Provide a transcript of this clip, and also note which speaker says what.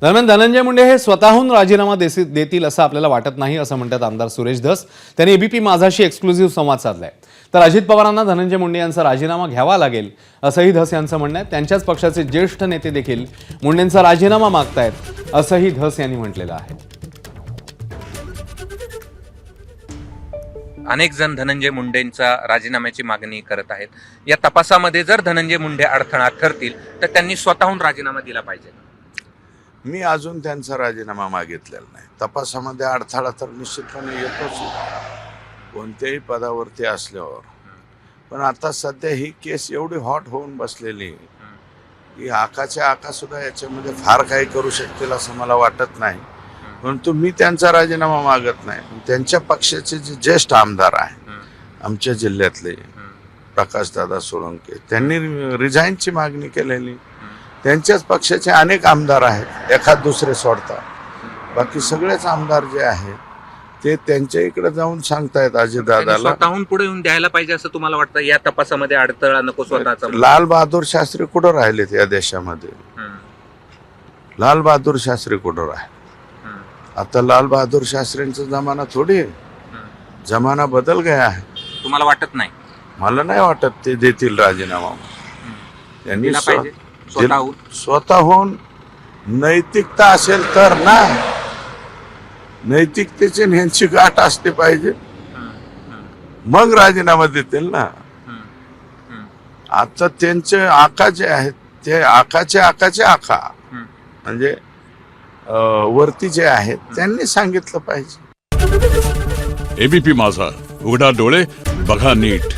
Speaker 1: दरम्यान धनंजय मुंडे हे स्वतःहून राजीनामा देतील असं आपल्याला वाटत नाही असं म्हणतात आमदार सुरेश धस। त्यांनी एबीपी माझाशी एक्सक्लुझिव्ह संवाद साधलाय। तर अजित पवारांना धनंजय मुंडे यांचा राजीनामा घ्यावा लागेल असंही धस यांचं म्हणणं आहे। त्यांच्याच पक्षाचे ज्येष्ठ नेते देखील मुंडेंचा राजीनामा मागतायत असंही धस यांनी म्हटलेलं आहे।
Speaker 2: अनेक जण धनंजय मुंडेंचा राजीनाम्याची मागणी करत आहेत। या तपासामध्ये जर धनंजय मुंडे अडथळा ठरतील तर त्यांनी स्वतःहून राजीनामा दिला पाहिजे।
Speaker 3: मी अजून त्यांचा राजीनामा मागितलेला नाही। तपासामध्ये अडथळा तर निश्चितपणे येतोच कोणत्याही पदावरती असल्यावर, पण आता सध्या ही केस एवढी हॉट होऊन बसलेली की आकाच्या आका सुद्धा याच्यामध्ये फार काही करू शकतील असं मला वाटत नाही। परंतु मी त्यांचा राजीनामा मागत नाही। त्यांच्या पक्षाचे जे ज्येष्ठ आमदार आहेत आमच्या जिल्ह्यातले प्रकाशदादा सोळंके, त्यांनी रिझाईनची मागणी केलेली। त्यांच्याच पक्षाचे अनेक आमदार आहेत, एखाद दुसरे सोडता बाकी सगळेच आमदार जे आहेत ते त्यांच्या इकडे जाऊन सांगतायत अजितदादाला
Speaker 2: स्वतःहून पुढे येऊन द्यायला पाहिजे असं तुम्हाला वाटतं? या तपासामध्ये अडथळा नको स्वतःचा?
Speaker 3: लाल बहादूर शास्त्री कुठं राहिलेत या देशामध्ये? लाल बहादूर शास्त्री कुठं राहिले? आता लाल बहादूर शास्त्रींचा जमाना थोडी, जमाना बदल गया आहे।
Speaker 2: तुम्हाला वाटत नाही?
Speaker 3: मला नाही वाटत ते देतील राजीनामा। त्यांनी स्वतःहून नैतिकता असेल तर ना, नैतिकतेची ह्यांची गाठ असते पाहिजे, मग राजीनामा देतील ना। आता त्यांचे आका जे आहेत ते आकाचे आका म्हणजे वरती जे आहेत त्यांनी सांगितलं पाहिजे।
Speaker 4: एबीपी माझा, उघडा डोळे बघा नीट।